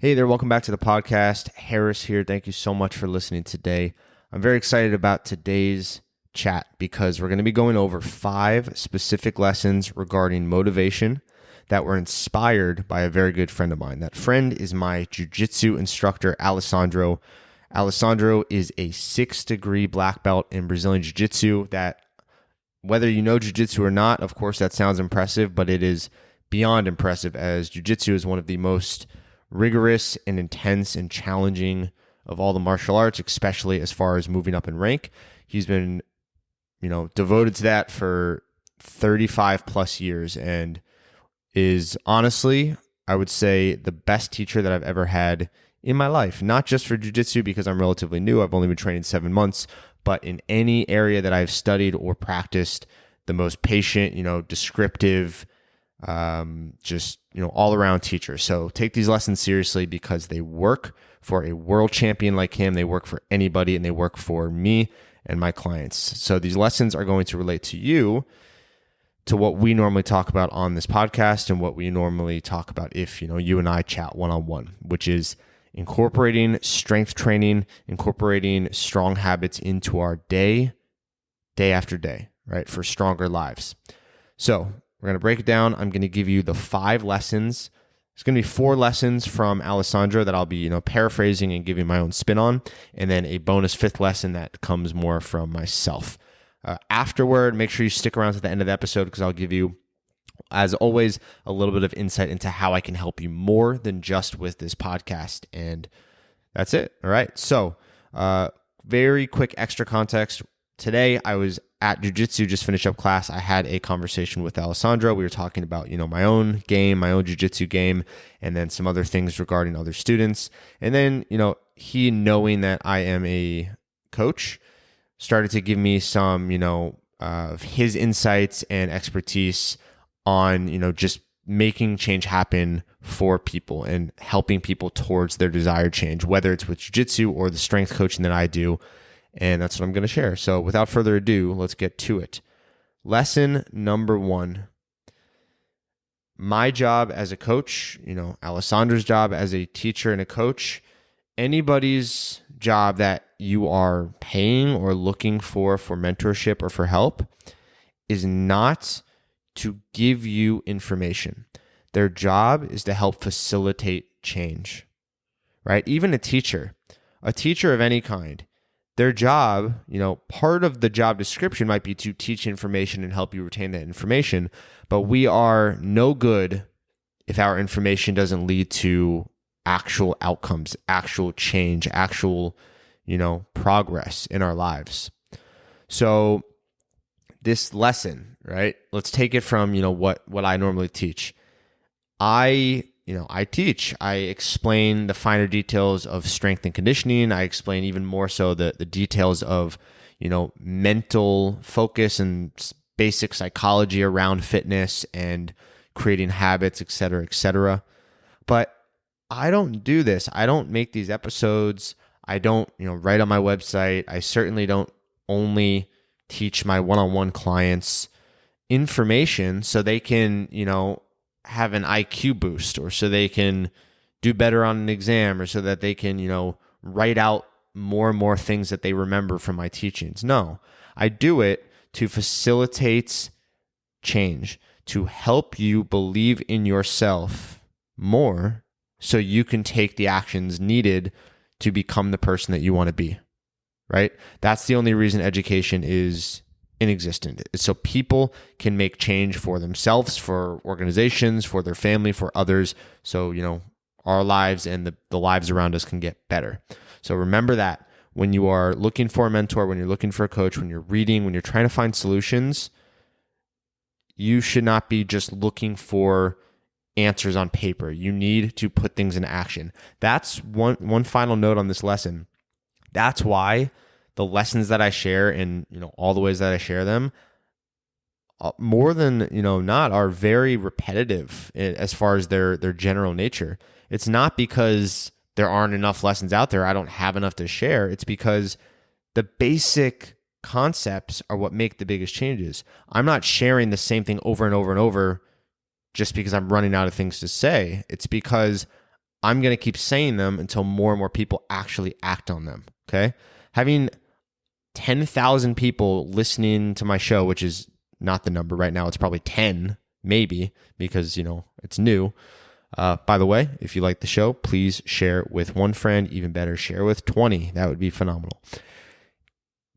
Hey there, welcome back to the podcast. Harris here. Thank you so much for listening today. I'm very excited about today's chat because we're going to be going over 5 specific lessons regarding motivation that were inspired by a very good friend of mine. That friend is my jiu-jitsu instructor, Alessandro. Alessandro is a 6th-degree black belt in Brazilian jiu-jitsu that, whether you know jiu-jitsu or not, of course, that sounds impressive, but it is beyond impressive as jiu-jitsu is one of the most rigorous and intense and challenging of all the martial arts, especially as far as moving up in rank. He's been, devoted to that for 35 plus years and is honestly, I would say, the best teacher that I've ever had in my life. Not just for jiu-jitsu because I'm relatively new. I've only been training 7 months, but in any area that I've studied or practiced, the most patient, descriptive, all around teacher. So take these lessons seriously because they work for a world champion like him. They work for anybody and they work for me and my clients. So these lessons are going to relate to you, to what we normally talk about on this podcast and what we normally talk about if, you and I chat one-on-one, which is incorporating strength training, incorporating strong habits into our day after day, right? For stronger lives. So we're going to break it down. I'm going to give you the 5 lessons. It's going to be 4 lessons from Alessandro that I'll be, paraphrasing and giving my own spin on, and then a bonus 5th lesson that comes more from myself. Afterward, make sure you stick around to the end of the episode because I'll give you, as always, a little bit of insight into how I can help you more than just with this podcast. And that's it. All right. So, very quick extra context. Today, I was at jiu-jitsu, just finished up class. I had a conversation with Alessandro. We were talking about, my own game, my own jiu-jitsu game, and then some other things regarding other students. And then, he, knowing that I am a coach, started to give me some, of his insights and expertise on, just making change happen for people and helping people towards their desired change, whether it's with jiu-jitsu or the strength coaching that I do. And that's what I'm going to share. So without further ado, let's get to it. Lesson number 1. My job as a coach, Alessandro's job as a teacher and a coach, anybody's job that you are paying or looking for mentorship or for help is not to give you information. Their job is to help facilitate change, right? Even a teacher of any kind, their job, part of the job description might be to teach information and help you retain that information, but we are no good if our information doesn't lead to actual outcomes, actual change, actual, progress in our lives. So this lesson, right? Let's take it from, what I normally teach. I teach, I explain the finer details of strength and conditioning. I explain even more so the details of, mental focus and basic psychology around fitness and creating habits, et cetera, et cetera. But I don't do this. I don't make these episodes. I don't, write on my website. I certainly don't only teach my one-on-one clients information so they can, have an IQ boost or so they can do better on an exam or so that they can, write out more and more things that they remember from my teachings. No, I do it to facilitate change, to help you believe in yourself more so you can take the actions needed to become the person that you want to be, right? That's the only reason education is inexistent. So people can make change for themselves, for organizations, for their family, for others. So, our lives and the lives around us can get better. So remember that when you are looking for a mentor, when you're looking for a coach, when you're reading, when you're trying to find solutions, you should not be just looking for answers on paper. You need to put things into action. That's one final note on this lesson. That's why the lessons that I share and, all the ways that I share them, more than, not, are very repetitive as far as their general nature. It's not because there aren't enough lessons out there. I don't have enough to share. It's because the basic concepts are what make the biggest changes. I'm not sharing the same thing over and over and over just because I'm running out of things to say. It's because I'm going to keep saying them until more and more people actually act on them. Okay. Having 10,000 people listening to my show, which is not the number right now. It's probably 10, maybe, because, it's new. By the way, if you like the show, please share it with one friend. Even better, share with 20. That would be phenomenal.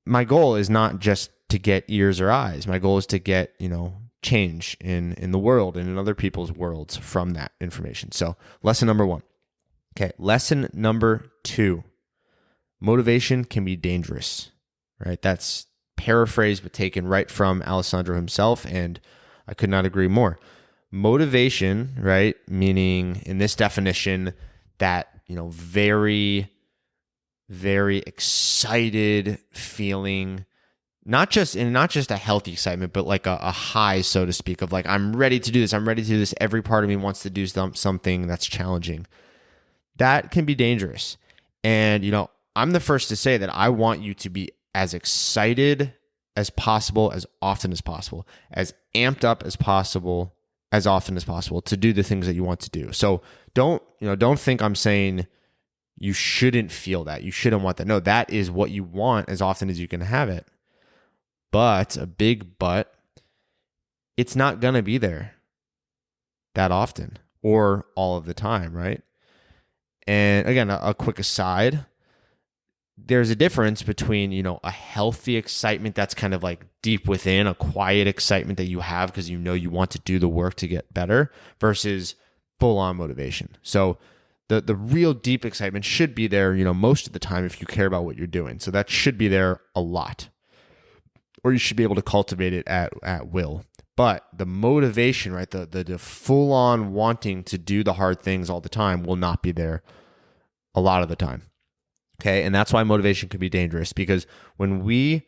My goal is not just to get ears or eyes. My goal is to get, change in the world and in other people's worlds from that information. So lesson number 1. Okay. Lesson number 2, motivation can be dangerous, right? That's paraphrased, but taken right from Alessandro himself. And I could not agree more. Motivation, right? Meaning in this definition that, very, very excited feeling, not just a healthy excitement, but like a high, so to speak, of like, I'm ready to do this. I'm ready to do this. Every part of me wants to do something that's challenging. That can be dangerous. And, I'm the first to say that I want you to be as excited as possible, as often as possible, as amped up as possible, as often as possible to do the things that you want to do. So don't think I'm saying you shouldn't feel that. You shouldn't want that. No, that is what you want as often as you can have it. But, a big but, it's not going to be there that often or all of the time, right? And again, a quick aside, there's a difference between, a healthy excitement that's kind of like deep within, a quiet excitement that you have because you want to do the work to get better, versus full-on motivation. So the real deep excitement should be there, most of the time if you care about what you're doing. So that should be there a lot, or you should be able to cultivate it at will. But the motivation, right, the full-on wanting to do the hard things all the time will not be there a lot of the time. Okay, and that's why motivation could be dangerous, because when we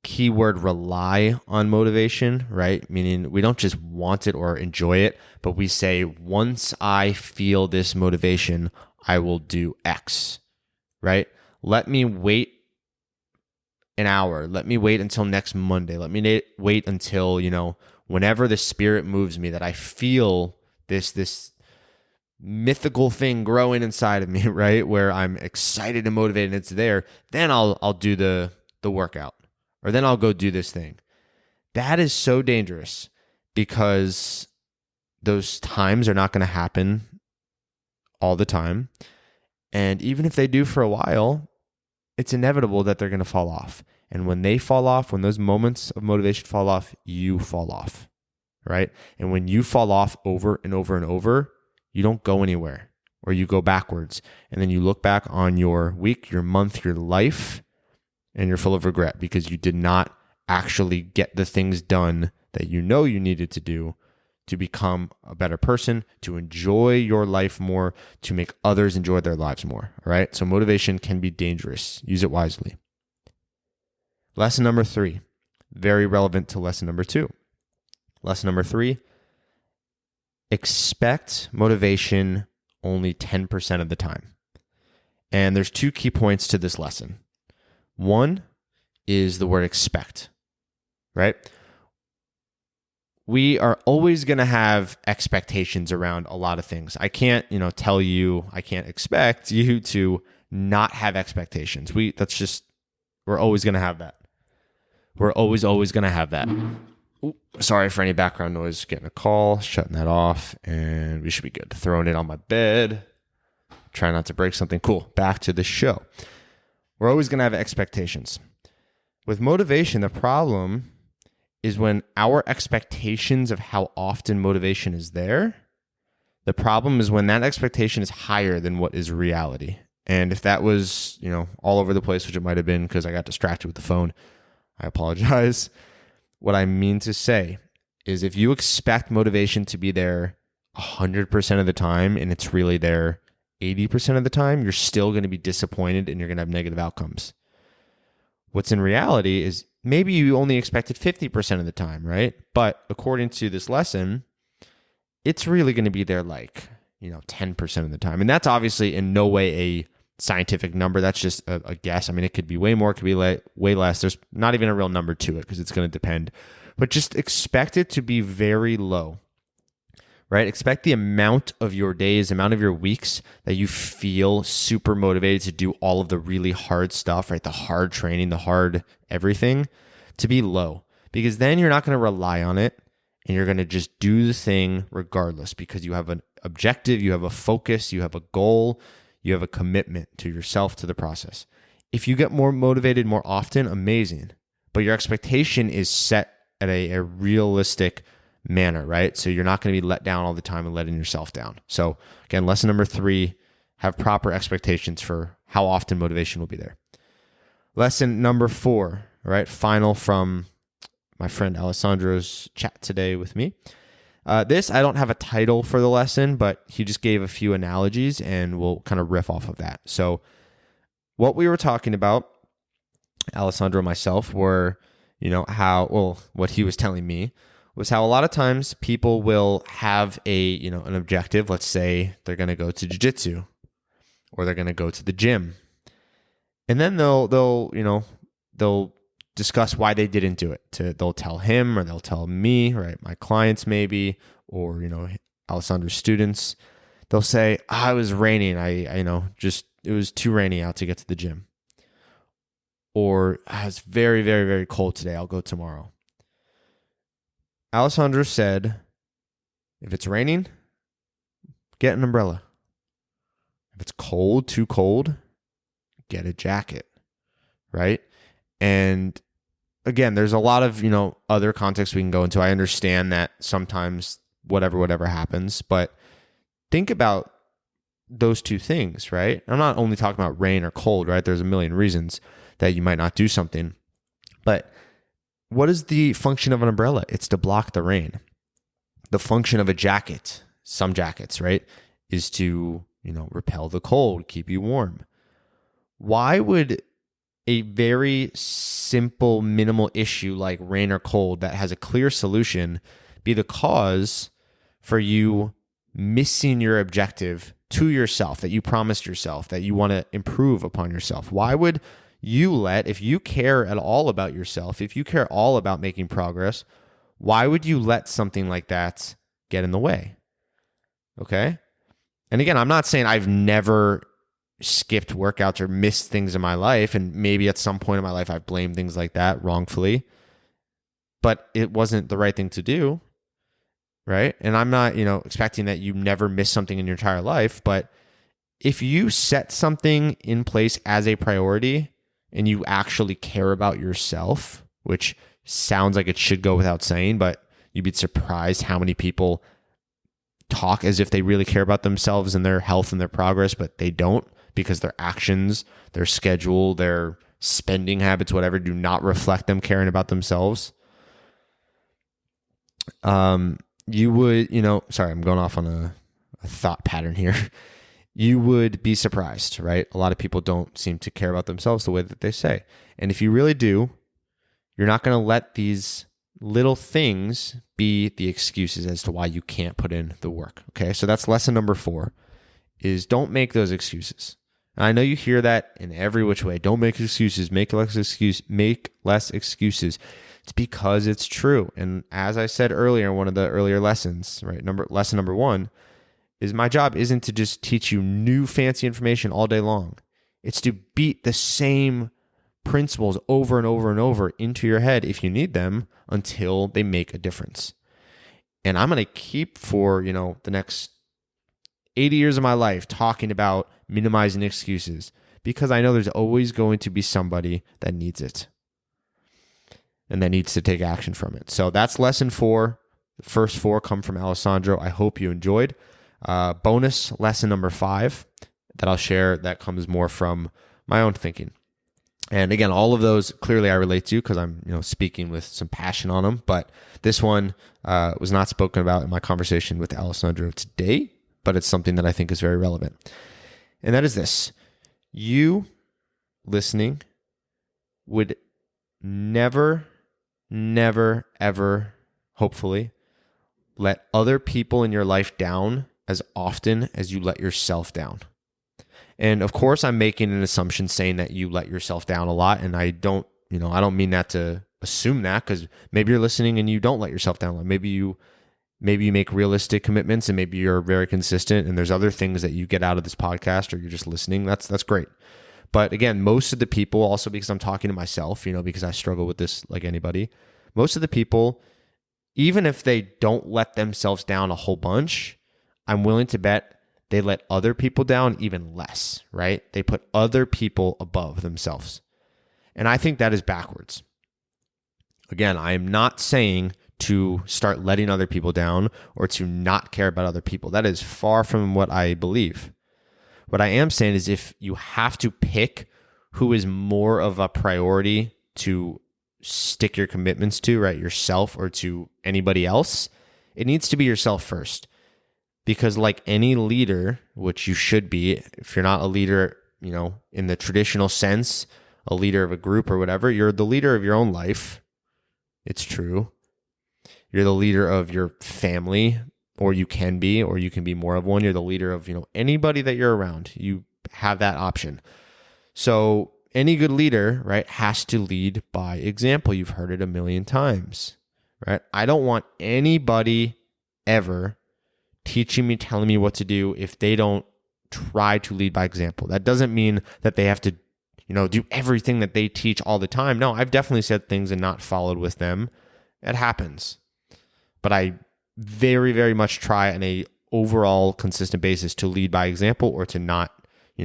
keyword rely on motivation, right? Meaning we don't just want it or enjoy it, but we say, once I feel this motivation, I will do X, right? Let me wait an hour. Let me wait until next Monday. Let me wait until, whenever the spirit moves me, that I feel this mythical thing growing inside of me, right? Where I'm excited and motivated and it's there. Then I'll do the workout, or then I'll go do this thing. That is so dangerous, because those times are not going to happen all the time. And even if they do for a while, it's inevitable that they're going to fall off. And when they fall off, when those moments of motivation fall off, you fall off, right? And when you fall off over and over and over, you don't go anywhere, or you go backwards. And then you look back on your week, your month, your life, and you're full of regret because you did not actually get the things done that you needed to do to become a better person, to enjoy your life more, to make others enjoy their lives more. All right. So motivation can be dangerous. Use it wisely. Lesson number 3, very relevant to lesson number 2. Lesson number 3, expect motivation only 10% of the time. And there's 2 key points to this lesson. One is the word expect, right? We are always going to have expectations around a lot of things. I can't, tell you, I can't expect you to not have expectations. We're always going to have that. We're always going to have that. Ooh, sorry for any background noise. Getting a call, shutting that off, and we should be good. Throwing it on my bed. Try not to break something. Cool. Back to the show. We're always going to have expectations. With motivation, the problem is when our expectations of how often motivation is there, the problem is when that expectation is higher than what is reality. And if that was, all over the place, which it might have been because I got distracted with the phone, I apologize. What I mean to say is, if you expect motivation to be there 100% of the time and it's really there 80% of the time, you're still going to be disappointed and you're going to have negative outcomes. What's in reality is maybe you only expected 50% of the time, right? But according to this lesson, it's really going to be there 10% of the time. And that's obviously in no way a scientific number. That's just a guess. I mean, it could be way more, it could be way less. There's not even a real number to it because it's going to depend. But just expect it to be very low, right? Expect the amount of your days, amount of your weeks that you feel super motivated to do all of the really hard stuff, right? The hard training, the hard everything, to be low, because then you're not going to rely on it and you're going to just do the thing regardless, because you have an objective, you have a focus, you have a goal, you have a commitment to yourself, to the process. If you get more motivated more often, amazing. But your expectation is set at a realistic manner, right? So you're not going to be let down all the time and letting yourself down. So again, lesson number 3, have proper expectations for how often motivation will be there. Lesson number 4, right? Final from my friend Alessandro's chat today with me. This, I don't have a title for the lesson, but he just gave a few analogies and we'll kind of riff off of that. So what we were talking about, Alessandro and myself, were, what he was telling me was how a lot of times people will have an objective. Let's say they're going to go to jiu-jitsu or they're going to go to the gym. And then they'll discuss why they didn't do it. They'll tell him or they'll tell me, right? My clients maybe, or, Alessandro's students. They'll say, it was raining. It was too rainy out to get to the gym. Or it's very, very, very cold today. I'll go tomorrow. Alessandro said, if it's raining, get an umbrella. If it's cold, too cold, get a jacket, right? And again, there's a lot of, other contexts we can go into. I understand that sometimes whatever happens, but think about those two things, right? I'm not only talking about rain or cold, right? There's a million reasons that you might not do something, but what is the function of an umbrella? It's to block the rain. The function of a jacket, some jackets, right, is to, repel the cold, keep you warm. Why would a very simple, minimal issue like rain or cold that has a clear solution be the cause for you missing your objective to yourself, that you promised yourself, that you want to improve upon yourself? Why would you if you care at all about yourself, if you care all about making progress, why would you let something like that get in the way? Okay? And again, I'm not saying I've never skipped workouts or missed things in my life, and maybe at some point in my life I've blamed things like that wrongfully, but it wasn't the right thing to do, right? And I'm not, expecting that you never miss something in your entire life, but if you set something in place as a priority and you actually care about yourself, which sounds like it should go without saying, but you'd be surprised how many people talk as if they really care about themselves and their health and their progress, but they don't, because their actions, their schedule, their spending habits, whatever, do not reflect them caring about themselves. You would, sorry, I'm going off on a thought pattern here. You would be surprised, right? A lot of people don't seem to care about themselves the way that they say. And if you really do, you're not going to let these little things be the excuses as to why you can't put in the work. Okay, so that's lesson number 4, is don't make those excuses. And I know you hear that in every which way. Don't make excuses. Make less excuses. It's because it's true. And as I said earlier in one of the earlier lessons, right? Lesson number 1 is my job isn't to just teach you new fancy information all day long. It's to beat the same principles over and over and over into your head if you need them until they make a difference. And I'm going to keep for, the next 80 years of my life talking about minimizing excuses, because I know there's always going to be somebody that needs it and that needs to take action from it. So that's lesson 4. The first 4 come from Alessandro. I hope you enjoyed. Bonus lesson number 5 that I'll share that comes more from my own thinking. And again, all of those clearly I relate to because I'm speaking with some passion on them. But this one was not spoken about in my conversation with Alessandro today, but it's something that I think is very relevant. And that is this. You listening would never, ever, hopefully, let other people in your life down as often as you let yourself down. And of course, I'm making an assumption saying that you let yourself down a lot. And I don't mean that to assume that, because maybe you're listening and you don't let yourself down a lot. Maybe maybe you make realistic commitments and maybe you're very consistent and there's other things that you get out of this podcast or you're just listening. That's great. But again, most of the people, also because I'm talking to myself, because I struggle with this like anybody, most of the people, even if they don't let themselves down a whole bunch, I'm willing to bet they let other people down even less, right? They put other people above themselves. And I think that is backwards. Again, I am not saying to start letting other people down or to not care about other people. That is far from what I believe. What I am saying is if you have to pick who is more of a priority to stick your commitments to, right, yourself or to anybody else, it needs to be yourself first. Because like any leader, which you should be, if you're not a leader, in the traditional sense, a leader of a group or whatever, you're the leader of your own life. It's true. You're the leader of your family, or you can be more of one. You're the leader of, anybody that you're around. You have that option. So any good leader, right, has to lead by example. You've heard it a million times, right? I don't want anybody ever teaching me, telling me what to do if they don't try to lead by example. That doesn't mean that they have to, do everything that they teach all the time. No, I've definitely said things and not followed with them. It happens. But I very, very much try on a overall consistent basis to lead by example or to not,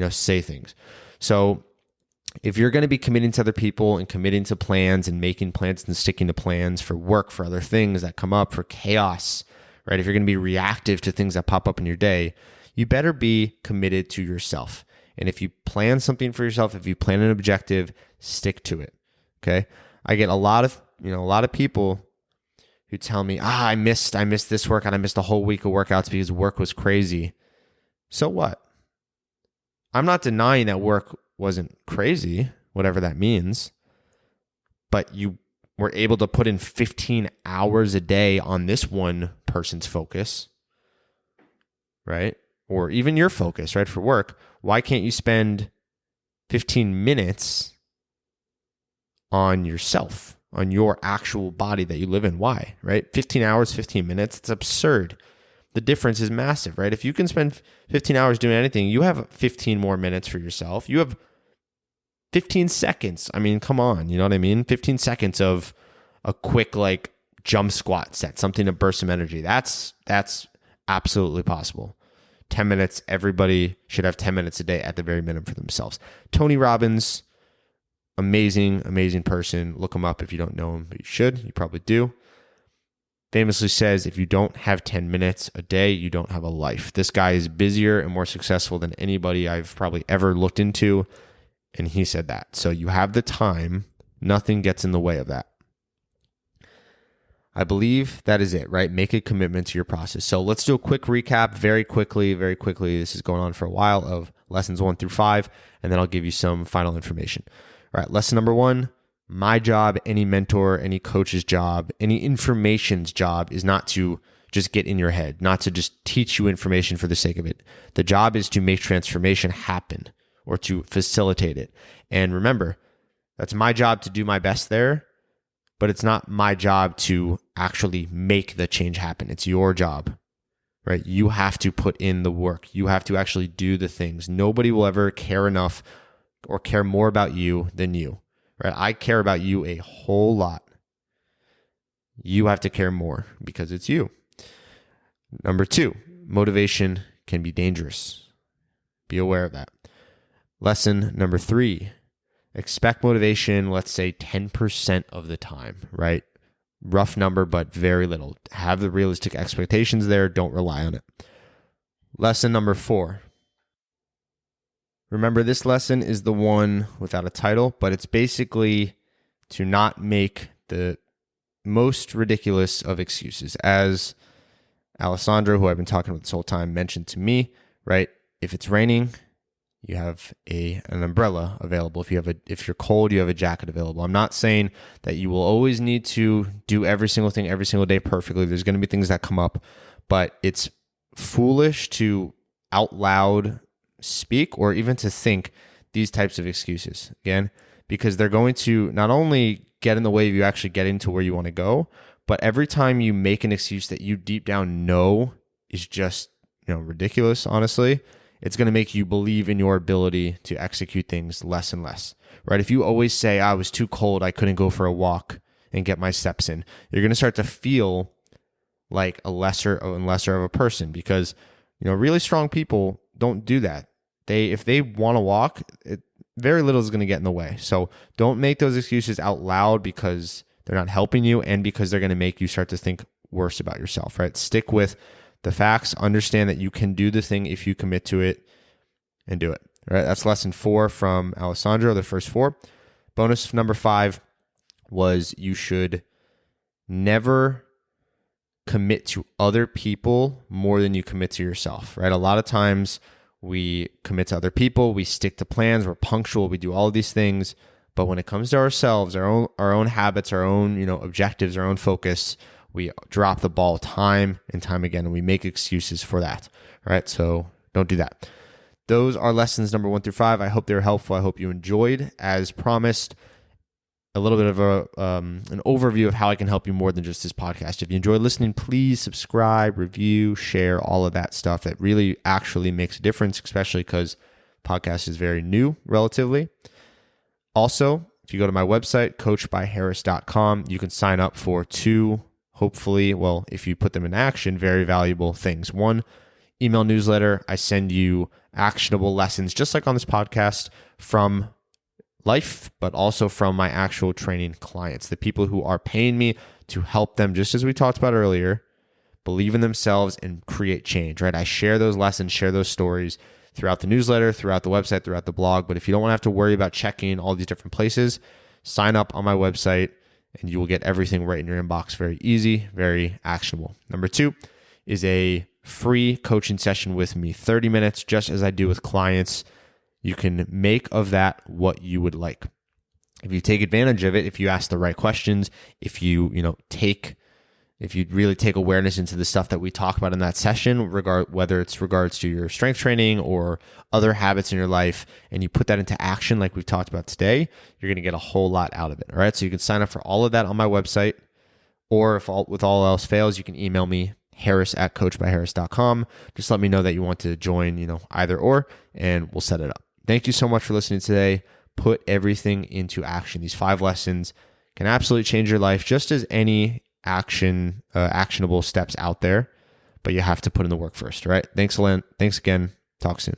say things. So if you're going to be committing to other people and committing to plans and making plans and sticking to plans for work, for other things that come up, for chaos, right? If you're going to be reactive to things that pop up in your day, you better be committed to yourself. And if you plan something for yourself, if you plan an objective, stick to it. Okay. I get a lot of people who tell me, I missed this workout. I missed a whole week of workouts because work was crazy. So what? I'm not denying that work wasn't crazy, whatever that means, but you were able to put in 15 hours a day on this one person's focus, right? Or even your focus, right? For work, why can't you spend 15 minutes on yourself, on your actual body that you live in? Why, right? 15 hours, 15 minutes, it's absurd. The difference is massive, right? If you can spend 15 hours doing anything, you have 15 more minutes for yourself. You have 15 seconds. I mean, come on, you know what I mean? 15 seconds of a quick jump squat set, something to burst some energy. That's absolutely possible. 10 minutes, everybody should have 10 minutes a day at the very minimum for themselves. Tony Robbins, amazing, amazing person. Look him up if you don't know him, but you should. You probably do. Famously says, if you don't have 10 minutes a day, you don't have a life. This guy is busier and more successful than anybody I've probably ever looked into. And he said that. So you have the time. Nothing gets in the way of that. I believe that is it, right? Make a commitment to your process. So let's do a quick recap very quickly. This is going on for a while of lessons 1 through 5, and then I'll give you some final information. All right, lesson number 1, my job, any mentor, any coach's job, any information's job is not to just get in your head, not to just teach you information for the sake of it. The job is to make transformation happen or to facilitate it. And remember, that's my job to do my best there, but it's not my job to actually make the change happen. It's your job, right? You have to put in the work. You have to actually do the things. Nobody will ever care enough or care more about you than you, right? I care about you a whole lot. You have to care more because it's you. Number 2, motivation can be dangerous. Be aware of that. Lesson number 3, expect motivation, let's say 10% of the time, right? Rough number, but very little. Have the realistic expectations there. Don't rely on it. Lesson number 4. Remember, this lesson is the one without a title, but it's basically to not make the most ridiculous of excuses. As Alessandro, who I've been talking about this whole time, mentioned to me, right? If it's raining, you have an umbrella available. If you're cold, you have a jacket available. I'm not saying that you will always need to do every single thing every single day perfectly. There's going to be things that come up, but it's foolish to out loud speak or even to think these types of excuses, again, because they're going to not only get in the way of you actually getting to where you want to go, But every time you make an excuse that you deep down know is just, ridiculous, honestly, it's going to make you believe in your ability to execute things less and less, right? If you always say, I was too cold, I couldn't go for a walk and get my steps in, you're going to start to feel like a lesser and lesser of a person because, really strong people don't do that. If they want to walk, very little is going to get in the way. So don't make those excuses out loud because they're not helping you and because they're going to make you start to think worse about yourself, right? Stick with the facts. Understand that you can do the thing if you commit to it and do it, right? That's lesson 4 from Alessandro, the first 4. Bonus number 5 was you should never commit to other people more than you commit to yourself, right? A lot of times we commit to other people, we stick to plans, we're punctual, we do all of these things. But when it comes to ourselves, our own habits, our own, objectives, our own focus, we drop the ball time and time again, and we make excuses for that. All right, so don't do that. Those are lessons number 1 through 5. I hope they were helpful. I hope you enjoyed. As promised, a little bit of an overview of how I can help you more than just this podcast. If you enjoy listening, please subscribe, review, share, all of that stuff. That really actually makes a difference, especially because podcast is very new relatively. Also, if you go to my website, coachbyharris.com, you can sign up for 2, hopefully, well, if you put them in action, very valuable things. 1, email newsletter. I send you actionable lessons, just like on this podcast, from life, but also from my actual training clients, the people who are paying me to help them, just as we talked about earlier, believe in themselves and create change, right? I share those lessons, share those stories throughout the newsletter, throughout the website, throughout the blog. But if you don't want to have to worry about checking all these different places, sign up on my website and you will get everything right in your inbox. Very easy, very actionable. Number 2 is a free coaching session with me, 30 minutes, just as I do with clients. You can make of that what you would like. If you take advantage of it, if you ask the right questions, if you really take awareness into the stuff that we talk about in that session, whether it's regards to your strength training or other habits in your life, and you put that into action like we've talked about today, you're going to get a whole lot out of it. All right. So you can sign up for all of that on my website, or if with all else fails, you can email me, harris@coachbyharris.com. Just let me know that you want to join, either or, and we'll set it up. Thank you so much for listening today. Put everything into action. These 5 lessons can absolutely change your life, just as any actionable steps out there, but you have to put in the work first, all right? Thanks again. Talk soon.